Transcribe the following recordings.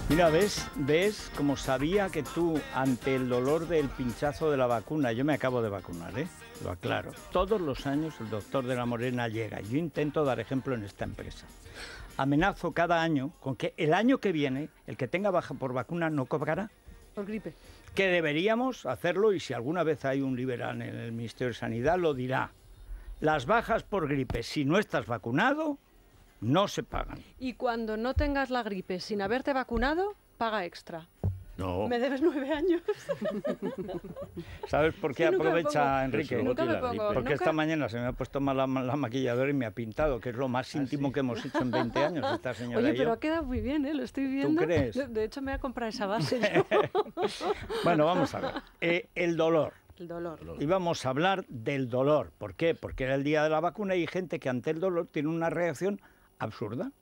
Mira, ¿ves? Como sabía que tú, ante el dolor del pinchazo de la vacuna, yo me acabo de vacunar, lo aclaro. Todos los años el doctor de la Morena llega. Yo intento dar ejemplo en esta empresa. Amenazo cada año con que el año que viene, el que tenga baja por vacuna no cobrará. Por gripe. Que deberíamos hacerlo, y si alguna vez hay un liberal en el Ministerio de Sanidad, lo dirá. Las bajas por gripe, si no estás vacunado, no se pagan. Y cuando no tengas la gripe sin haberte vacunado, paga extra. No. Me debes 9 años. ¿Sabes por qué aprovecha, Enrique? Nunca me pongo. Porque esta mañana se me ha puesto mal la maquilladora y me ha pintado, que es lo más íntimo que hemos hecho en 20 años, esta señora. Oye, y pero yo. ha quedado muy bien, ¿eh? Lo estoy viendo. ¿Tú crees? De hecho, me voy a comprar esa base yo. Bueno, vamos a ver. El dolor. El dolor. Y vamos a hablar del dolor. ¿Por qué? Porque era el día de la vacuna y hay gente que ante el dolor tiene una reacción absurda.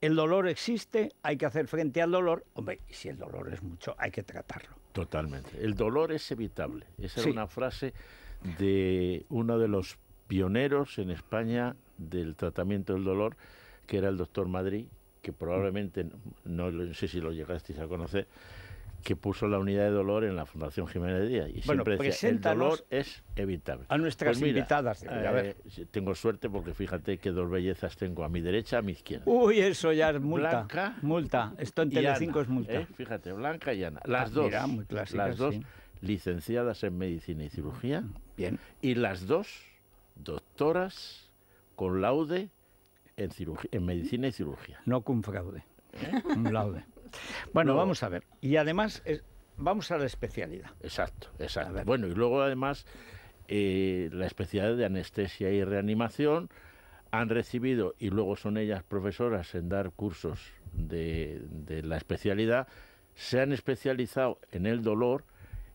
El dolor existe, hay que hacer frente al dolor. Hombre, y si el dolor es mucho, hay que tratarlo. Totalmente. El dolor es evitable. Esa Sí. era una frase de uno de los pioneros en España del tratamiento del dolor, que era el doctor Madrid, que probablemente, no sé si lo llegasteis a conocer, que puso la unidad de dolor en la Fundación Jiménez Díaz. Y Bueno, siempre decía, el preséntanos dolor es evitable. a nuestras invitadas. A ver. Tengo suerte porque fíjate qué dos bellezas tengo a mi derecha, a mi izquierda. Uy, eso ya es multa. Blanca Multa. Esto en y Telecinco Ana, es multa. Fíjate, Blanca y Ana. Las dos, mira, muy clásicas, las dos sí. licenciadas en Medicina y Cirugía. Bien. Y las dos doctoras con laude en Medicina y Cirugía. No cum fraude. Un laude. Bueno, Luego, vamos a ver. Y además, vamos a la especialidad. Exacto, A exacto. ver. Bueno, y luego además la especialidad de anestesia y reanimación han recibido, y luego son ellas profesoras en dar cursos de la especialidad, se han especializado en el dolor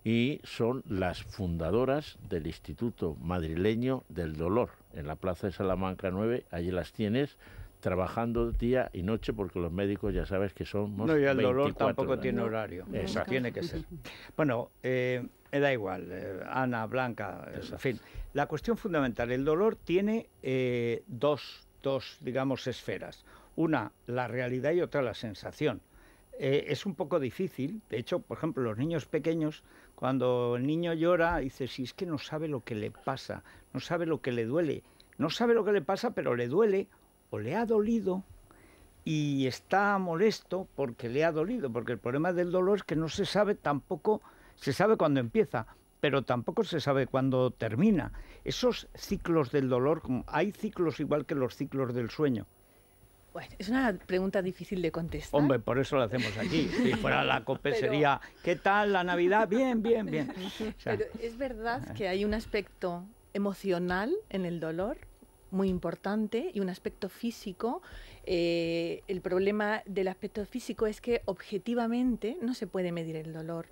y son las fundadoras del Instituto Madrileño del Dolor, en la Plaza de Salamanca 9, allí las tienes, trabajando día y noche, porque los médicos ya sabes que somos No, y el dolor 24 tampoco horas. tiene horario. Exacto. Tiene que ser. Bueno, me da igual, Ana, Blanca, en fin. La cuestión fundamental, el dolor tiene dos, digamos, esferas. Una, la realidad, y otra, la sensación. Es un poco difícil. De hecho, por ejemplo, los niños pequeños, cuando el niño llora, dice, si es que no sabe lo que le pasa, no sabe lo que le duele. No sabe lo que le pasa, pero le duele o le ha dolido y está molesto porque le ha dolido, porque el problema del dolor es que no se sabe tampoco, se sabe cuándo empieza, pero tampoco se sabe cuándo termina. Esos ciclos del dolor, hay ciclos igual que los ciclos del sueño. Bueno, es una pregunta difícil de contestar. Hombre, por eso lo hacemos aquí. Si fuera la COPE sería, ¿qué tal la Navidad? Bien, bien, bien. O sea, Pero es verdad que hay un aspecto emocional en el dolor muy importante y un aspecto físico. El problema del aspecto físico es que objetivamente no se puede medir el dolor.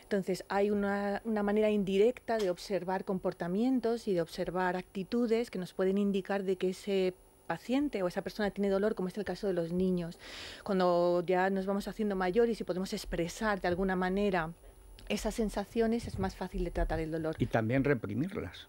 Entonces hay una manera indirecta de observar comportamientos y de observar actitudes que nos pueden indicar de que ese paciente o esa persona tiene dolor, como es el caso de los niños. Cuando ya nos vamos haciendo mayores y podemos expresar de alguna manera esas sensaciones, es más fácil de tratar el dolor. y también reprimirlas.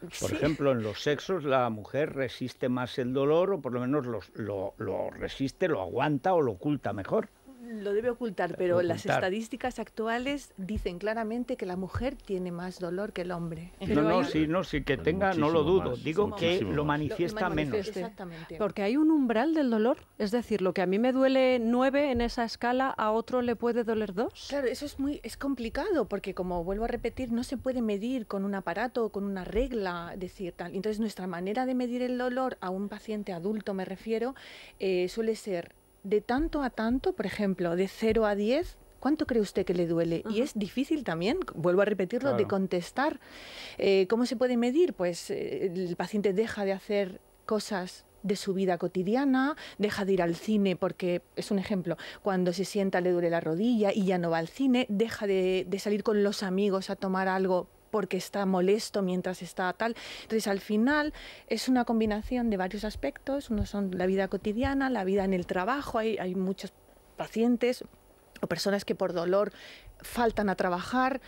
Por Sí. ejemplo, en los sexos la mujer resiste más el dolor, o por lo menos lo resiste, lo aguanta o lo oculta mejor. Lo debe ocultar, pero las Ocultar. estadísticas actuales dicen claramente que la mujer tiene más dolor que el hombre. Pero no, hay- sí, que Pues tenga, no lo muchísimo dudo. más, Digo que muchísimo lo más. manifiesta menos. Exactamente. Porque hay un umbral del dolor. Es decir, lo que a mí me duele 9 en esa escala, a otro le puede doler 2. Claro, eso es complicado porque, como vuelvo a repetir, no se puede medir con un aparato o con una regla, decir tal. Entonces, nuestra manera de medir el dolor a un paciente adulto, me refiero, suele ser de tanto a tanto, por ejemplo, de 0 a 10. ¿Cuánto cree usted que le duele? Y es difícil también, vuelvo a repetirlo, de Claro. contestar. ¿Cómo se puede medir? Pues el paciente deja de hacer cosas de su vida cotidiana, deja de ir al cine porque, es un ejemplo, cuando se sienta le duele la rodilla y ya no va al cine, deja de salir con los amigos a tomar algo porque está molesto mientras está tal. Entonces, al final, es una combinación de varios aspectos. Uno son la vida cotidiana, la vida en el trabajo. Hay muchos pacientes o personas que por dolor faltan a trabajar.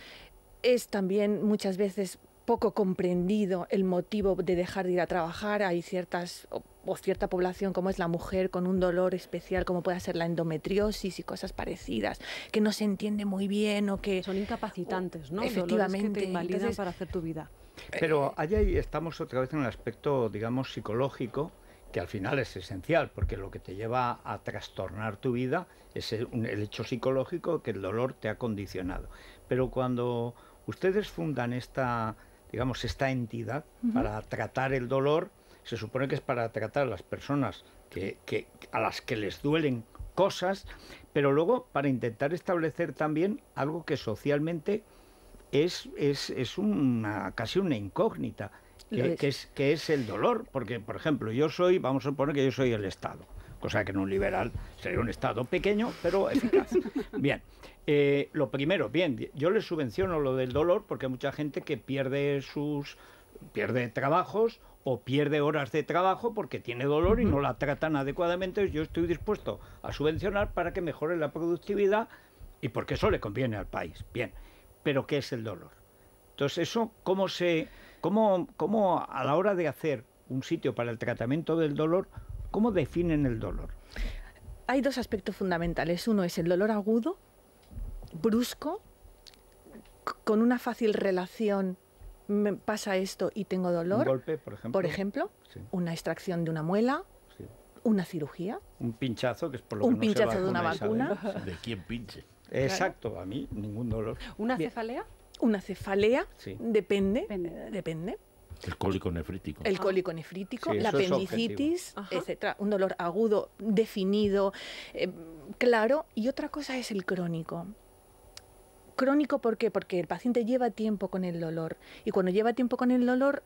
Es también muchas veces poco comprendido el motivo de dejar de ir a trabajar. Hay ciertas o cierta población como es la mujer con un dolor especial como puede ser la endometriosis y cosas parecidas, que no se entiende muy bien o que... Son incapacitantes, ¿no? Efectivamente. Dolores que te invalidan Entonces, para hacer tu vida. Pero ahí estamos otra vez en el aspecto, digamos, psicológico, que al final es esencial, porque lo que te lleva a trastornar tu vida es el hecho psicológico que el dolor te ha condicionado. Pero cuando ustedes fundan esta, digamos, esta entidad para tratar el dolor, se supone que es para tratar a las personas a las que les duelen cosas, pero luego para intentar establecer también algo que socialmente es casi una incógnita, que es el dolor, porque, por ejemplo, vamos a suponer que yo soy el Estado, cosa que en un liberal sería un Estado pequeño, pero eficaz. Bien, lo primero, yo les subvenciono lo del dolor, porque hay mucha gente que pierde trabajos o pierde horas de trabajo porque tiene dolor y no la tratan adecuadamente. Yo estoy dispuesto a subvencionar para que mejore la productividad y porque eso le conviene al país. Bien, pero ¿qué es el dolor? Entonces, eso, ¿cómo a la hora de hacer un sitio para el tratamiento del dolor, cómo definen el dolor? Hay dos aspectos fundamentales. Uno es el dolor agudo, brusco, con una fácil relación, me pasa esto y tengo dolor. Un golpe, por ejemplo. Sí. Una extracción de una muela, sí. Una cirugía. Un pinchazo, que es por lo que un pinchazo de una vacuna. ¿De quién pinche? Exacto, claro. A mí ningún dolor. ¿Una cefalea? Una cefalea, sí. Depende. El cólico nefrítico. El cólico nefrítico, sí, la apendicitis, etcétera. Un dolor agudo, definido, claro. Y otra cosa es el crónico. Crónico, ¿por qué? Porque el paciente lleva tiempo con el dolor. Y cuando lleva tiempo con el dolor,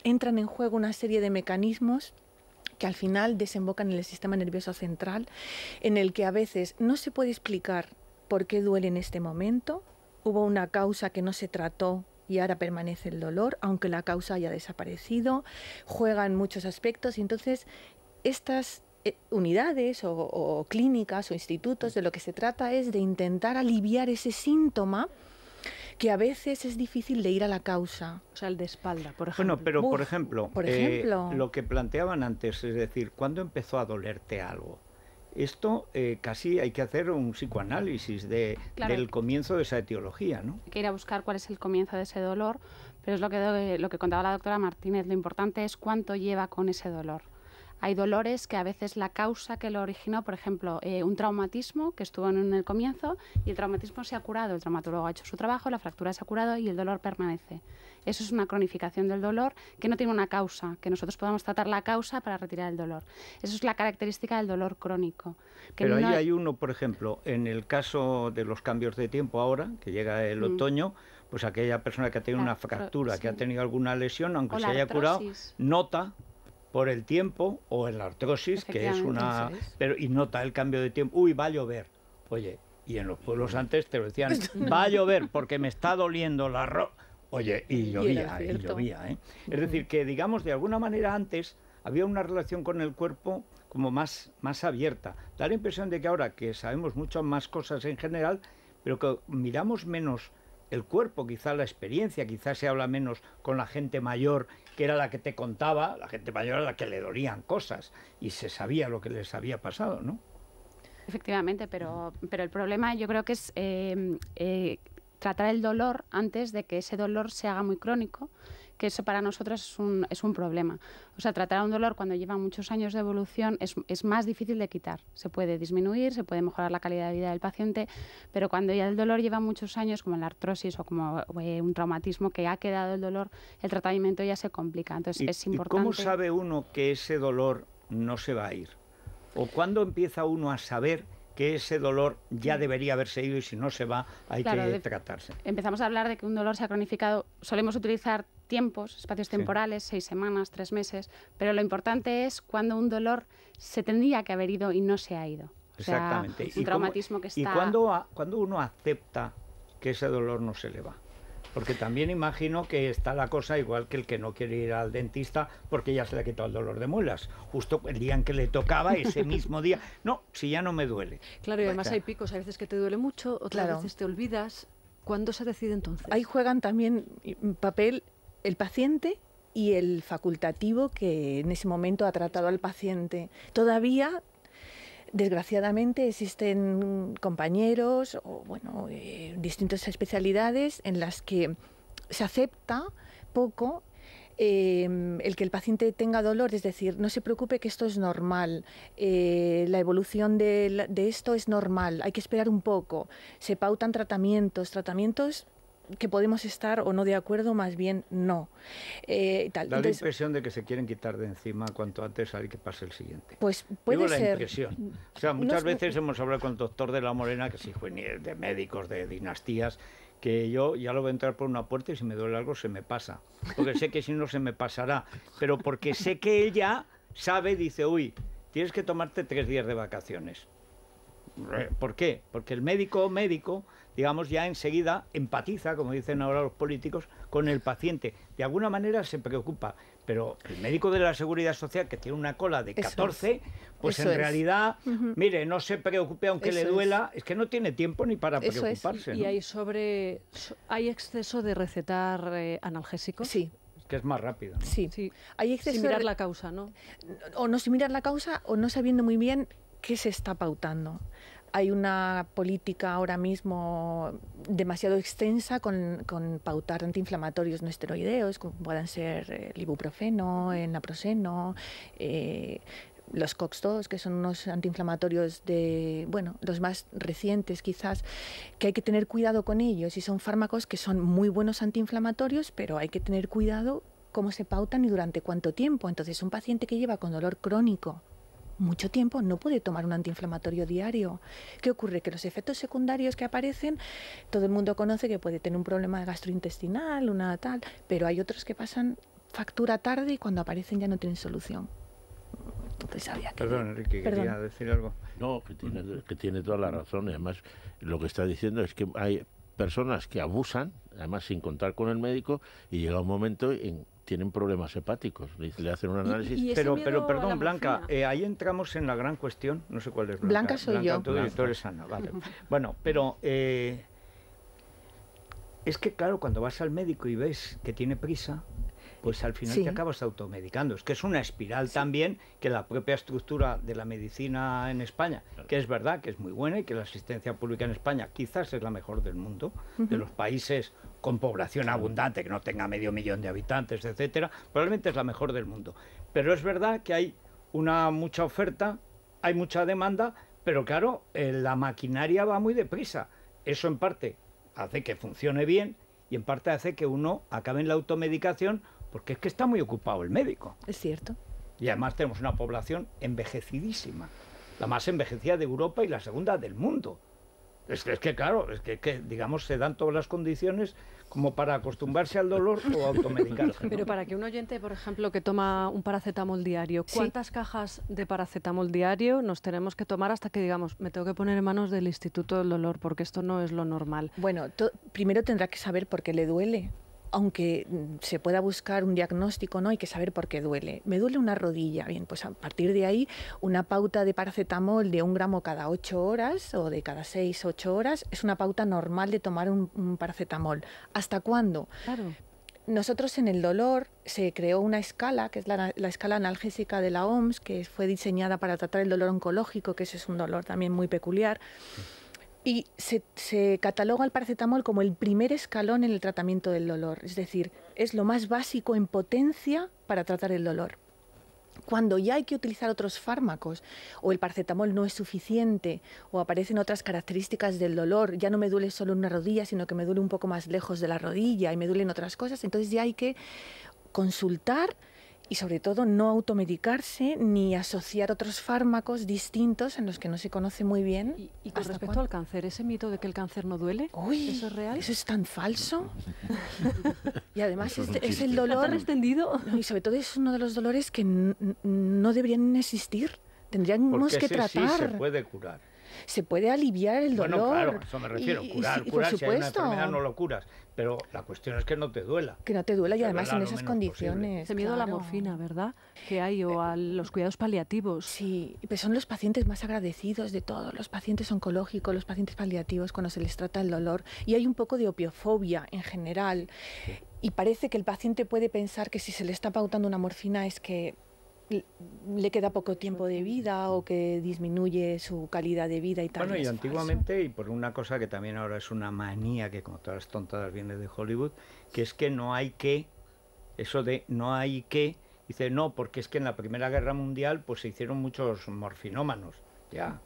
entran en juego una serie de mecanismos que al final desembocan en el sistema nervioso central, en el que a veces no se puede explicar por qué duele en este momento. Hubo una causa que no se trató y ahora permanece el dolor, aunque la causa haya desaparecido. Juegan muchos aspectos y entonces estas unidades o clínicas o institutos, de lo que se trata es de intentar aliviar ese síntoma que a veces es difícil de ir a la causa. O sea, el de espalda, por ejemplo. Bueno, pero por ejemplo, lo que planteaban antes, es decir, ¿cuándo empezó a dolerte algo? Esto casi hay que hacer un psicoanálisis del comienzo de esa etiología, ¿no? Hay que ir a buscar cuál es el comienzo de ese dolor, pero es lo que contaba la doctora Martínez. Lo importante es cuánto lleva con ese dolor. Hay dolores que a veces la causa que lo originó, por ejemplo, un traumatismo que estuvo en el comienzo y el traumatismo se ha curado, el traumatólogo ha hecho su trabajo, la fractura se ha curado y el dolor permanece. Eso es una cronificación del dolor que no tiene una causa, que nosotros podamos tratar la causa para retirar el dolor. Eso es la característica del dolor crónico. Pero ahí hay uno, por ejemplo, en el caso de los cambios de tiempo ahora, que llega el otoño, pues aquella persona que ha tenido una fractura, que ha tenido alguna lesión, aunque se haya curado, nota por el tiempo, o en la artrosis, que es una... y nota el cambio de tiempo. Uy, va a llover. Oye, y en los pueblos antes te lo decían, va a llover porque me está doliendo la ropa. Oye, y llovía, ¿eh? Es decir, que digamos, de alguna manera antes había una relación con el cuerpo como más abierta. Da la impresión de que ahora que sabemos muchas más cosas en general, pero que miramos menos el cuerpo, quizá la experiencia, quizá se habla menos con la gente mayor, que era la que te contaba, la gente mayor a la que le dolían cosas y se sabía lo que les había pasado, ¿no? Efectivamente, pero el problema yo creo que es tratar el dolor antes de que ese dolor se haga muy crónico, que eso para nosotros es un problema. O sea, tratar un dolor cuando lleva muchos años de evolución es más difícil de quitar. Se puede disminuir, se puede mejorar la calidad de vida del paciente, pero cuando ya el dolor lleva muchos años, como la artrosis o como un traumatismo que ha quedado el dolor, el tratamiento ya se complica. Entonces es importante... ¿Y cómo sabe uno que ese dolor no se va a ir? ¿O cuándo empieza uno a saber que ese dolor ya debería haberse ido y si no se va hay que tratarse? Empezamos a hablar de que un dolor se ha cronificado. Solemos utilizar tiempos, espacios temporales, 6 semanas, 3 meses, pero lo importante es cuando un dolor se tendría que haber ido y no se ha ido. O Exactamente. Sea, un traumatismo que está... ¿Y cuando uno acepta que ese dolor no se le va? Porque también imagino que está la cosa igual que el que no quiere ir al dentista porque ya se le ha quitado el dolor de muelas. Justo el día en que le tocaba, ese mismo día. No, si ya no me duele. Claro, y además hay picos, a veces que te duele mucho, otras veces te olvidas. ¿Cuándo se decide entonces? Ahí juegan también papel el paciente y el facultativo que en ese momento ha tratado al paciente. Todavía, desgraciadamente, existen compañeros o distintas especialidades en las que se acepta poco el que el paciente tenga dolor, es decir, no se preocupe que esto es normal, la evolución de esto es normal, hay que esperar un poco, se pautan tratamientos que podemos estar o no de acuerdo, más bien no. Da la impresión de que se quieren quitar de encima cuanto antes hay que pase el siguiente. Pues puede ser. La impresión. O sea, muchas veces hemos hablado con el doctor de la Morena, que es hijo de médicos, de dinastías, que yo ya lo voy a entrar por una puerta y si me duele algo se me pasa. Porque sé que si no se me pasará. Pero porque sé que él ya sabe, dice, uy, tienes que tomarte 3 días de vacaciones. ¿Por qué? Porque el médico, digamos, ya enseguida empatiza, como dicen ahora los políticos, con el paciente. De alguna manera se preocupa. Pero el médico de la Seguridad Social, que tiene una cola de 14, pues en realidad, mire, no se preocupe aunque le duela, es que no tiene tiempo ni para preocuparse. ¿No? ¿Y hay exceso de recetar analgésicos? Sí. Es que es más rápido, ¿no? Sí. Hay exceso sin mirar la causa, ¿no? O no sin mirar la causa o no sabiendo muy bien qué se está pautando. Hay una política ahora mismo demasiado extensa con pautar antiinflamatorios no esteroideos, como puedan ser el ibuprofeno, el naproxeno, los COX-2, que son unos antiinflamatorios los más recientes quizás, que hay que tener cuidado con ellos, y son fármacos que son muy buenos antiinflamatorios, pero hay que tener cuidado cómo se pautan y durante cuánto tiempo. Entonces, un paciente que lleva con dolor crónico mucho tiempo no puede tomar un antiinflamatorio diario. ¿Qué ocurre? Que los efectos secundarios que aparecen, todo el mundo conoce que puede tener un problema gastrointestinal, una tal, pero hay otros que pasan factura tarde y cuando aparecen ya no tienen solución. Entonces había que... Perdón, Enrique, quería decir algo. No, que tiene toda la razón. Y además, lo que está diciendo es que hay personas que abusan, además sin contar con el médico, y llega un momento en tienen problemas hepáticos, le hacen un análisis. Pero perdón, Blanca, ahí entramos en la gran cuestión, no sé cuál es Blanca. Blanca soy yo. Tú eres Ana, vale. Bueno, pero es que claro, cuando vas al médico y ves que tiene prisa, pues al final te acabas automedicando. Es que es una espiral también que la propia estructura de la medicina en España, que es verdad que es muy buena y que la asistencia pública en España quizás es la mejor del mundo, de los países con población abundante, que no tenga 500.000 de habitantes, etcétera, probablemente es la mejor del mundo. Pero es verdad que hay mucha oferta, hay mucha demanda, pero claro, la maquinaria va muy deprisa. Eso en parte hace que funcione bien y en parte hace que uno acabe en la automedicación, porque es que está muy ocupado el médico. Es cierto. Y además tenemos una población envejecidísima, la más envejecida de Europa y la segunda del mundo. Es que claro, digamos, se dan todas las condiciones como para acostumbrarse al dolor o automedicarse, ¿no? Pero para que un oyente, por ejemplo, que toma un paracetamol diario, ¿cuántas cajas de paracetamol diario nos tenemos que tomar hasta que digamos, me tengo que poner en manos del Instituto del Dolor, porque esto no es lo normal? Bueno, primero tendrá que saber por qué le duele. Aunque se pueda buscar un diagnóstico, no hay que saber por qué duele. Me duele una rodilla. Bien, pues a partir de ahí, una pauta de paracetamol de 1 gramo cada 8 horas o de cada 6-8 horas es una pauta normal de tomar un paracetamol. ¿Hasta cuándo? Claro. Nosotros en el dolor se creó una escala, que es la escala analgésica de la OMS, que fue diseñada para tratar el dolor oncológico, que ese es un dolor también muy peculiar. Y se cataloga el paracetamol como el primer escalón en el tratamiento del dolor. Es decir, es lo más básico en potencia para tratar el dolor. Cuando ya hay que utilizar otros fármacos o el paracetamol no es suficiente o aparecen otras características del dolor, ya no me duele solo una rodilla, sino que me duele un poco más lejos de la rodilla y me duelen otras cosas, entonces ya hay que consultar y sobre todo no automedicarse ni asociar otros fármacos distintos en los que no se conoce muy bien. Y con respecto al cáncer, ¿ese mito de que el cáncer no duele? Uy, ¿eso es real? Eso es tan falso. Y además es el dolor extendido. Y sobre todo es uno de los dolores que no deberían existir. Tendríamos que tratar. Sí se puede curar. Se puede aliviar el dolor. Bueno, claro, a eso me refiero. Curar, si hay una enfermedad no lo curas. Pero la cuestión es que no te duela. Que no te duela y además en esas condiciones. Ese miedo a la morfina, ¿verdad? Que hay, o a los cuidados paliativos. Sí, pues son los pacientes más agradecidos de todos, los pacientes oncológicos, los pacientes paliativos, cuando se les trata el dolor. Y hay un poco de opiofobia en general. Y parece que el paciente puede pensar que si se le está pautando una morfina es que le queda poco tiempo de vida o que disminuye su calidad de vida y tal. Bueno, y antiguamente, y por una cosa que también ahora es una manía que como todas las tontadas viene de Hollywood, que es que no hay que, eso de no hay que, dice no, porque es que en la Primera Guerra Mundial pues se hicieron muchos morfinómanos, ya.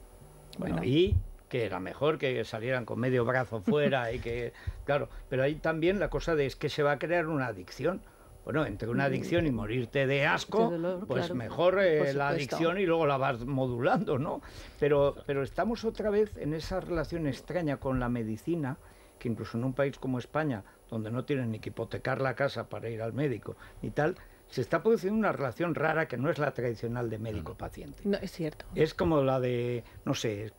Bueno, y que era mejor que salieran con medio brazo fuera y que, claro, pero hay también la cosa de es que se va a crear una adicción. Bueno, entre una adicción y morirte de asco, dolor, pues claro. mejor la adicción y luego la vas modulando, ¿no? Pero estamos otra vez en esa relación extraña con la medicina, que incluso en un país como España, donde no tienen ni que hipotecar la casa para ir al médico ni tal, se está produciendo una relación rara que no es la tradicional de médico-paciente. No, es cierto. Es como la de, no sé,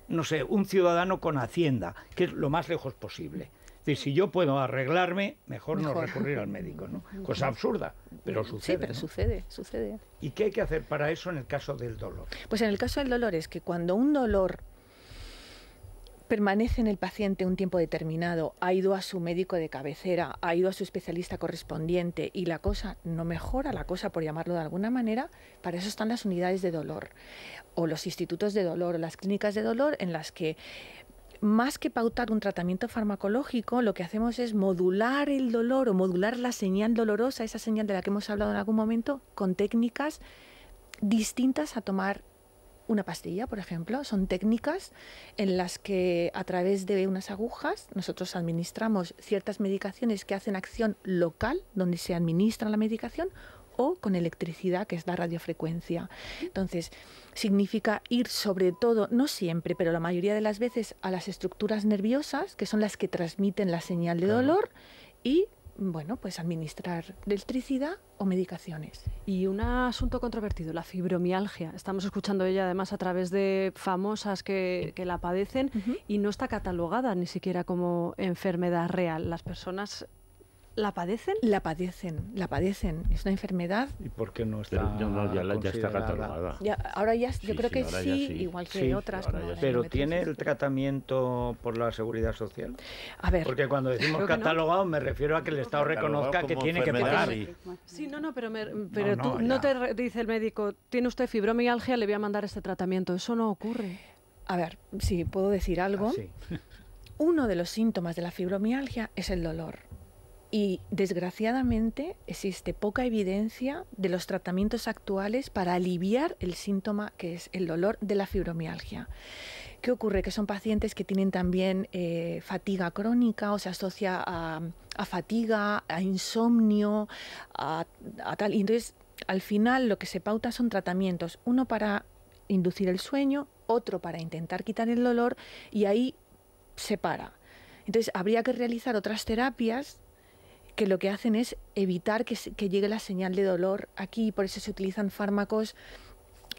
no sé, un ciudadano con Hacienda, que es lo más lejos posible. Es decir, si yo puedo arreglarme, mejor no recurrir al médico, ¿no? Cosa absurda, pero sucede. Sí, pero ¿no? sucede. ¿Y qué hay que hacer para eso en el caso del dolor? Pues en el caso del dolor es que cuando un dolor permanece en el paciente un tiempo determinado, ha ido a su médico de cabecera, ha ido a su especialista correspondiente y la cosa no mejora, la cosa por llamarlo de alguna manera, para eso están las unidades de dolor o los institutos de dolor o las clínicas de dolor en las que más que pautar un tratamiento farmacológico, lo que hacemos es modular el dolor o modular la señal dolorosa, esa señal de la que hemos hablado en algún momento, con técnicas distintas a tomar una pastilla, por ejemplo. Son técnicas en las que a través de unas agujas nosotros administramos ciertas medicaciones que hacen acción local, donde se administra la medicación, o con electricidad, que es la radiofrecuencia. Entonces, significa ir sobre todo, no siempre, pero la mayoría de las veces, a las estructuras nerviosas, que son las que transmiten la señal de dolor, y, bueno, pues administrar electricidad o medicaciones. Y un asunto controvertido, la fibromialgia. Estamos escuchando ella además a través de famosas que la padecen y no está catalogada ni siquiera como enfermedad real. ¿Las personas la padecen? La padecen. Es una enfermedad. ¿Y por qué no está ya está catalogada? Ahora ya, yo creo que ahora sí, ya sí. igual que otras. Pero ¿tiene el tratamiento por la Seguridad Social? A ver. Porque cuando decimos catalogado me refiero a que el Estado reconozca que tiene que pagar. Sí, pero no te dice el médico, tiene usted fibromialgia, le voy a mandar este tratamiento. Eso no ocurre. A ver, sí, puedo decir algo. Sí. Uno de los síntomas de la fibromialgia es el dolor. Y desgraciadamente existe poca evidencia de los tratamientos actuales para aliviar el síntoma que es el dolor de la fibromialgia. ¿Qué ocurre? Que son pacientes que tienen también fatiga crónica, o se asocia a fatiga, a insomnio, a tal. Y entonces, al final, lo que se pauta son tratamientos, uno para inducir el sueño, otro para intentar quitar el dolor, y ahí se para. Entonces, habría que realizar otras terapias que lo que hacen es evitar que llegue la señal de dolor aquí, por eso se utilizan fármacos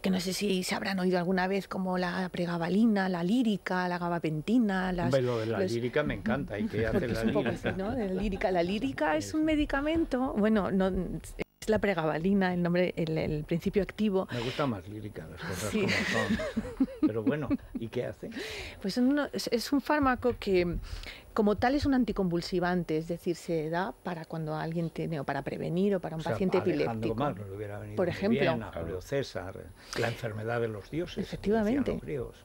que no sé si se habrán oído alguna vez, como la pregabalina, la lírica, la gabapentina. Lo de la lírica me encanta. ¿Y qué hace la lírica? ¿No? La lírica es un medicamento, bueno, no, es la pregabalina, el nombre, el principio activo. Me gusta más lírica, las cosas como son. Pero bueno, ¿y qué hace? Pues es un fármaco que, como tal, es un anticonvulsivante, es decir, se da para cuando alguien tiene, o para prevenir, o para un paciente epiléptico. Magno le hubiera venido por ejemplo, bien, a Julio César, la enfermedad de los dioses. Efectivamente. Los griegos.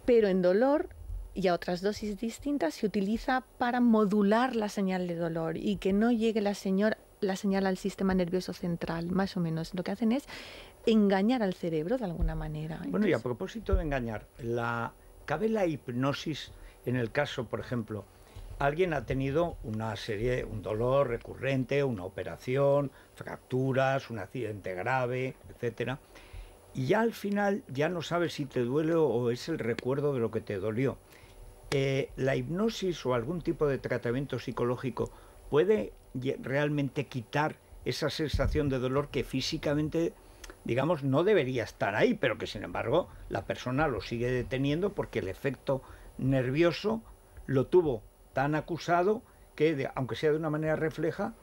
Pero en dolor y a otras dosis distintas se utiliza para modular la señal de dolor y que no llegue la señal al sistema nervioso central, más o menos. Lo que hacen es engañar al cerebro de alguna manera. Bueno, entonces, y a propósito de engañar, ¿cabe la hipnosis en el caso, por ejemplo, alguien ha tenido un dolor recurrente, una operación, fracturas, un accidente grave, etcétera, y ya al final ya no sabes si te duele o es el recuerdo de lo que te dolió? ¿La hipnosis o algún tipo de tratamiento psicológico puede realmente quitar esa sensación de dolor que físicamente, digamos, no debería estar ahí, pero que sin embargo la persona lo sigue deteniendo porque el efecto nervioso lo tuvo tan acusado que, aunque sea de una manera refleja,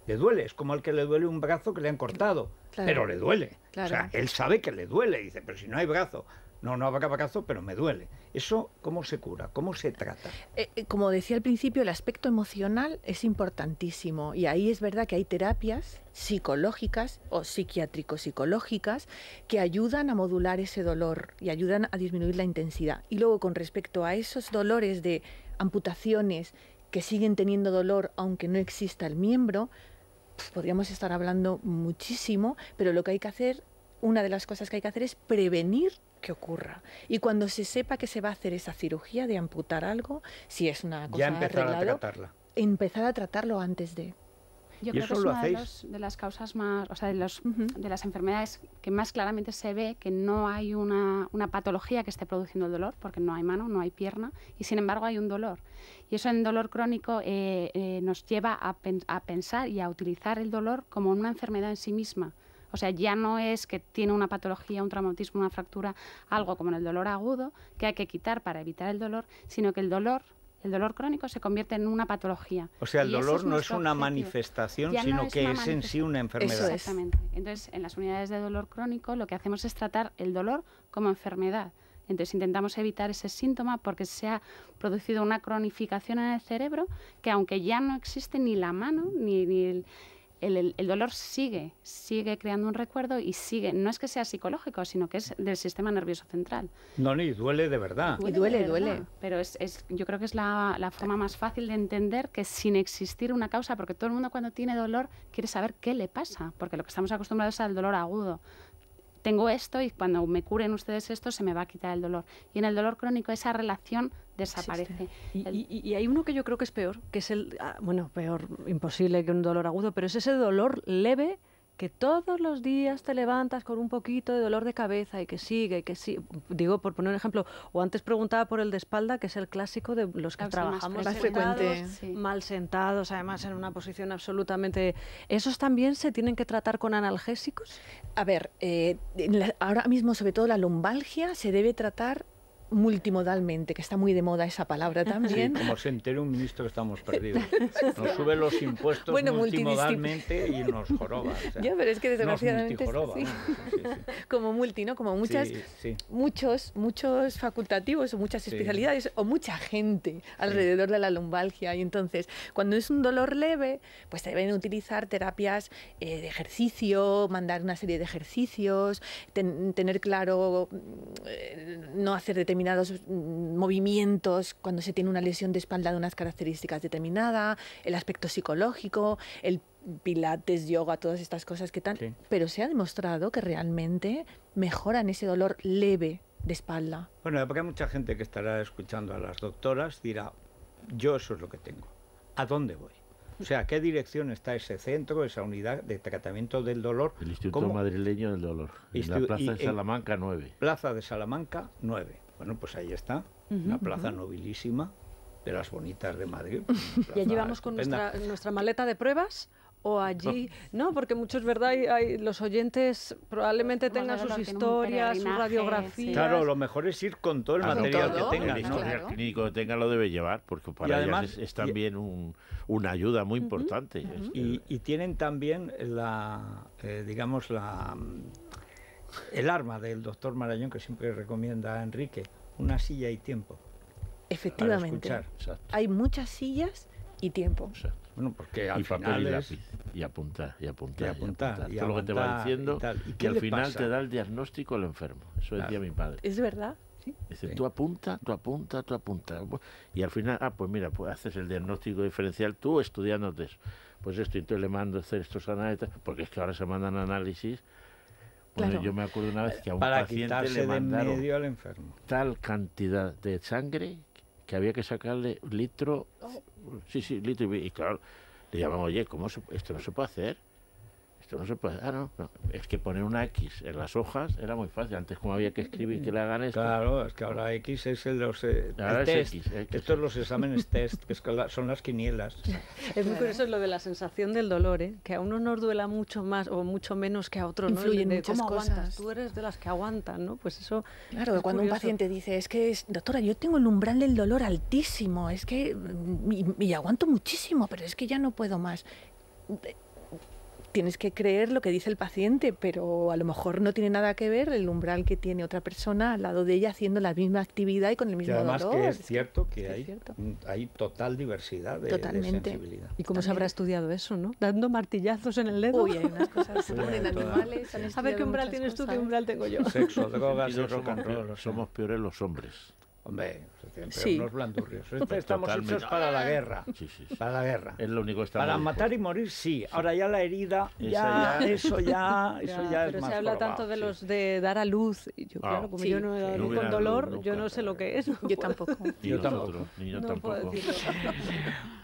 le duele? Es como al que le duele un brazo que le han cortado, claro, pero le duele. Claro. O sea, él sabe que le duele, dice, pero si no hay brazo. no abrazo, pero me duele. ¿Eso cómo se cura? ¿Cómo se trata? Como decía al principio, el aspecto emocional es importantísimo y ahí es verdad que hay terapias psicológicas o psiquiátrico-psicológicas que ayudan a modular ese dolor y ayudan a disminuir la intensidad. Y luego, con respecto a esos dolores de amputaciones que siguen teniendo dolor aunque no exista el miembro, podríamos estar hablando muchísimo, pero lo que hay que hacer, una de las cosas que hay que hacer es prevenir que ocurra. Y cuando se sepa que se va a hacer esa cirugía de amputar algo, si es una cosa ya empezar arreglado, a tratarla. Empezar a tratarlo antes de... Yo creo que es una de las causas más, o sea, de las enfermedades que más claramente se ve que no hay una patología que esté produciendo el dolor, porque no hay mano, no hay pierna, y sin embargo hay un dolor. Y eso en dolor crónico nos lleva a pensar y a utilizar el dolor como una enfermedad en sí misma. O sea, ya no es que tiene una patología, un traumatismo, una fractura, algo como en el dolor agudo, que hay que quitar para evitar el dolor, sino que el dolor crónico se convierte en una patología. O sea, el dolor no es una manifestación, sino que es en sí una enfermedad. Exactamente. Entonces, en las unidades de dolor crónico lo que hacemos es tratar el dolor como enfermedad. Entonces intentamos evitar ese síntoma porque se ha producido una cronificación en el cerebro que aunque ya no existe ni la mano ni el dolor sigue creando un recuerdo y sigue, no es que sea psicológico, sino que es del sistema nervioso central. No, ni duele de verdad. Duele. Pero yo creo que es la forma más fácil de entender que sin existir una causa, porque todo el mundo cuando tiene dolor quiere saber qué le pasa, porque lo que estamos acostumbrados es al dolor agudo. Tengo esto y cuando me curen ustedes esto se me va a quitar el dolor. Y en el dolor crónico esa relación desaparece. Y hay uno que yo creo que es peor, que es peor, imposible que un dolor agudo, pero es ese dolor leve que todos los días te levantas con un poquito de dolor de cabeza y que sigue, digo, por poner un ejemplo, o antes preguntaba por el de espalda, que es el clásico de los que trabajamos más frecuente, mal sentados, además en una posición absolutamente... ¿Esos también se tienen que tratar con analgésicos? A ver, ahora mismo sobre todo la lumbalgia se debe tratar multimodalmente, que está muy de moda esa palabra también. Sí, como se entere un ministro que estamos perdidos. Nos sube los impuestos multimodalmente y nos joroba. O sea, ya, pero es que desgraciadamente sí. Como multi, ¿no? Como muchos facultativos o muchas especialidades o mucha gente alrededor de la lumbalgia. Y entonces, cuando es un dolor leve, pues se deben utilizar terapias de ejercicio, mandar una serie de ejercicios, tener claro, no hacer determinados movimientos cuando se tiene una lesión de espalda de unas características determinadas, el aspecto psicológico, el pilates, yoga, todas estas cosas que tal, pero se ha demostrado que realmente mejoran ese dolor leve de espalda. Bueno, porque hay mucha gente que estará escuchando a las doctoras, dirá, yo eso es lo que tengo, ¿a dónde voy? O sea, ¿qué dirección está ese centro, esa unidad de tratamiento del dolor? El Instituto Madrileño del Dolor, en la Plaza de Salamanca 9. Plaza de Salamanca 9. Bueno, pues ahí está, una plaza nobilísima, de las bonitas de Madrid. ¿Ya llevamos con nuestra maleta de pruebas? ¿O allí? No, porque mucho es verdad, los oyentes probablemente tengan sus historias, sus radiografías. Claro, lo mejor es ir con todo el material que tengan. El historial clínico que tenga lo debe llevar, porque para ellas es también una ayuda muy importante. Y tienen también el arma del doctor Marañón, que siempre recomienda a Enrique, una silla y tiempo. Efectivamente. Hay muchas sillas y tiempo. Exacto. Bueno, porque al papel final y lápiz, y apuntar. Todo lo que te va diciendo, y al final te da el diagnóstico al enfermo. Eso decía mi padre. ¿Es verdad? Dice, tú apunta. Y al final, pues mira, pues haces el diagnóstico diferencial tú estudiándote eso. Pues esto, y entonces le mando a hacer estos análisis, porque es que ahora se mandan análisis. Bueno, yo me acuerdo una vez que a un paciente le mandaron de medio al enfermo tal cantidad de sangre que había que sacarle litro, litro y claro, le llamamos, oye, esto no se puede hacer? Esto no se puede hacer. No. Es que poner una X en las hojas era muy fácil. Antes, como había que escribir que le hagan esto. Claro, es que ahora X es el test. Estos los exámenes test, que son las quinielas. Es muy curioso lo de la sensación del dolor, que a uno nos duela mucho más o mucho menos que a otro. Influyen muchas cosas. Tú eres de las que aguantan, ¿no? Pues eso. Claro, cuando un paciente dice, doctora, yo tengo el umbral del dolor altísimo, es que y aguanto muchísimo, pero es que ya no puedo más. tienes que creer lo que dice el paciente, pero a lo mejor no tiene nada que ver el umbral que tiene otra persona al lado de ella haciendo la misma actividad y con el Y mismo además dolor. que es cierto que Es hay, cierto. hay total diversidad de Totalmente. sensibilidad. ¿Y cómo se habrá estudiado eso, no? Dando martillazos en el dedo. Uy, hay unas cosas Sí, en todas. animales. han A ver estudiado qué umbral muchas tienes tú, qué cosas. umbral tengo yo. Sexo, drogas y Y no rock and roll. o sea. somos peores los hombres. Hombre, siempre Sí. unos blandurrios. Estamos Totalmente. hechos para la guerra. Sí, sí, sí. Para la guerra. Es lo único que estamos Para dispuestos. matar y morir, sí. Ahora ya la herida, Esa ya, ya- eso ya es Pero más se habla jorobado, tanto de sí. los de dar a luz. Y yo, Ah, claro, como sí, yo no he dado sí. a luz No hubiera con dolor, dado yo nunca. no sé lo que es. no Yo puedo- tampoco. Ni Yo nosotros, ni yo no puedo tampoco. decirlo.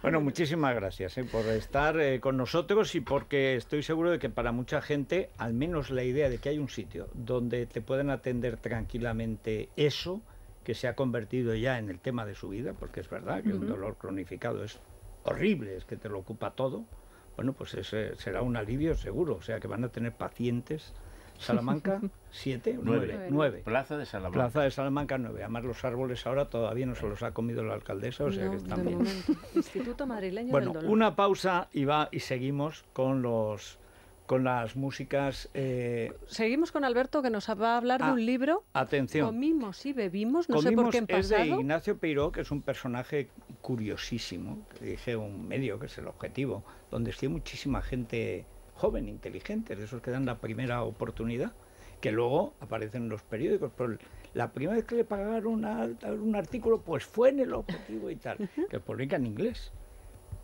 Bueno, muchísimas gracias por estar con nosotros y porque estoy seguro de que para mucha gente, al menos la idea de que hay un sitio donde te pueden atender tranquilamente eso, que se ha convertido ya en el tema de su vida, porque es verdad que un dolor cronificado es horrible, es que te lo ocupa todo, bueno, pues ese será un alivio seguro, o sea que van a tener pacientes. Salamanca, 7, 9. Plaza de Salamanca. Plaza de Salamanca 9. Además los árboles ahora todavía no se los ha comido la alcaldesa, o sea No, que están de bien. momento. Instituto Madrileño Bueno, del Dolor. una pausa y seguimos con las músicas. Seguimos con Alberto, que nos va a hablar de un libro. Atención. Comimos y bebimos, no sé por Comimos qué en es de pasado. Ignacio Peiró, que es un personaje curiosísimo, que dirige un medio que es El Objetivo, donde esté muchísima gente joven, inteligente, de esos que dan la primera oportunidad, que luego aparecen en los periódicos. Pero la primera vez que le pagaron un artículo, pues fue en El Objetivo y tal, que publica en inglés.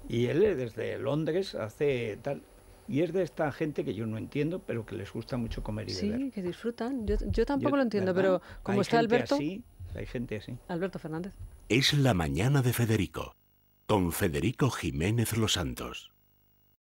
Y él desde Londres hace tal. Y es de esta gente que yo no entiendo, pero que les gusta mucho comer y beber. Sí, que disfrutan. Yo tampoco Yo, lo entiendo, ¿verdad? pero como Hay está gente Alberto... así, hay gente así. Alberto Fernández. Es la mañana de Federico, con Federico Jiménez Los Santos.